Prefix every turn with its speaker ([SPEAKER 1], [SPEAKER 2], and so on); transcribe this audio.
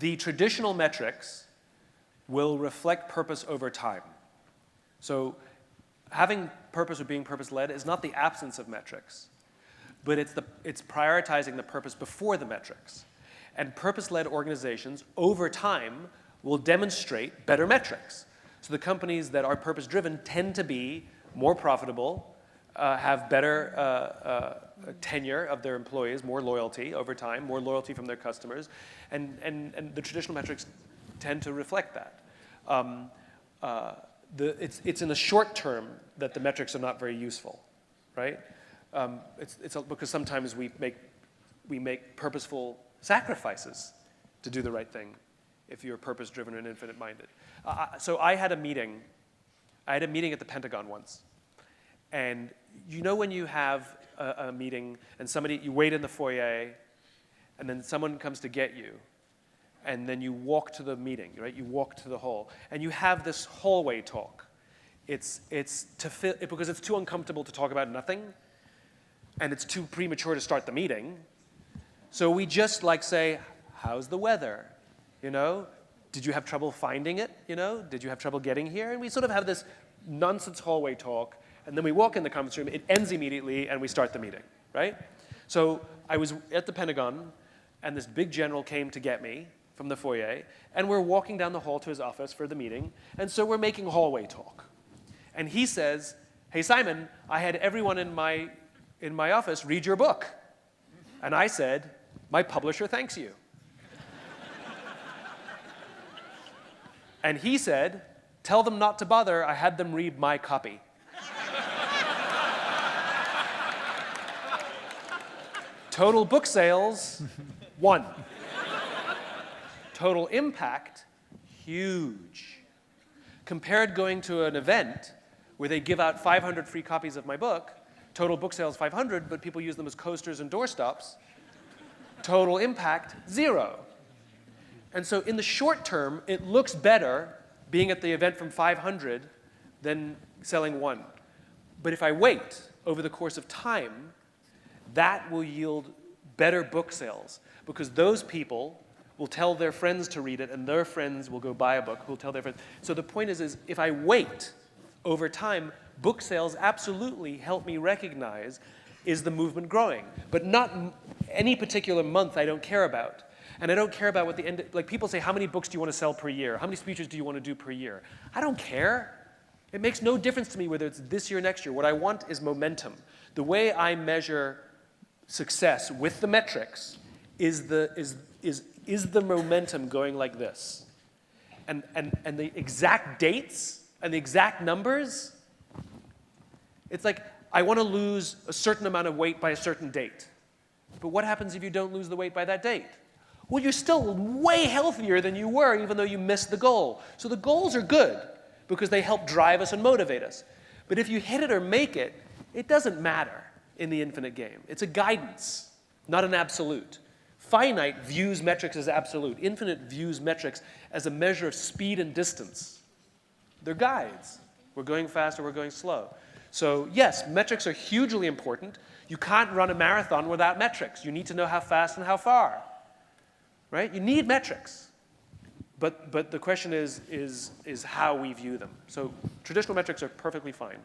[SPEAKER 1] the traditional metrics will reflect purpose over time. So having purpose or being purpose-led is not the absence of metrics, but it's prioritizing the purpose before the metrics. And purpose-led organizations, over time, will demonstrate better metrics. So the companies that are purpose-driven tend to be more profitable, have better tenure of their employees, more loyalty over time, more loyalty from their customers, and the traditional metrics tend to reflect that. It's in the short term that the metrics are not very useful, right? It's because sometimes we make purposeful sacrifices to do the right thing if you're purpose-driven and infinite-minded. So I had a meeting at the Pentagon once. And you know when you have a meeting and you wait in the foyer, and then someone comes to get you, and then you walk to the meeting, right? You walk to the hall, and you have this hallway talk. It's because it's too uncomfortable to talk about nothing, and it's too premature to start the meeting. So we just say, how's the weather? You know, did you have trouble finding it? You know, did you have trouble getting here? And we sort of have this nonsense hallway talk, and then we walk in the conference room, it ends immediately, and we start the meeting, right? So I was at the Pentagon, and this big general came to get me from the foyer, and we're walking down the hall to his office for the meeting, and so we're making hallway talk. And he says, hey, Simon, I had everyone in my office read your book. And I said, my publisher thanks you. And he said, tell them not to bother, I had them read my copy. Total book sales, 1. Total impact, huge. Compared going to an event where they give out 500 free copies of my book, total book sales 500, but people use them as coasters and doorstops, total impact, 0. And so in the short term, it looks better being at the event from 500 than selling 1. But if I wait over the course of time, that will yield better book sales because those people will tell their friends to read it and their friends will go buy a book who will tell their friends. So the point is if I wait over time, book sales absolutely help me recognize is the movement growing, but not any particular month I don't care about. And I don't care about what the end, people say, how many books do you want to sell per year? How many speeches do you want to do per year? I don't care. It makes no difference to me whether it's this year or next year. What I want is momentum. The way I measure success with the metrics is the momentum going like this. And the exact dates and the exact numbers, it's like I want to lose a certain amount of weight by a certain date. But what happens if you don't lose the weight by that date? Well, you're still way healthier than you were even though you missed the goal. So the goals are good because they help drive us and motivate us. But if you hit it or make it, it doesn't matter in the infinite game. It's a guidance, not an absolute. Finite views metrics as absolute. Infinite views metrics as a measure of speed and distance. They're guides. We're going fast or we're going slow. So yes, metrics are hugely important. You can't run a marathon without metrics. You need to know how fast and how far. Right? You need metrics. But the question is how we view them. So traditional metrics are perfectly fine.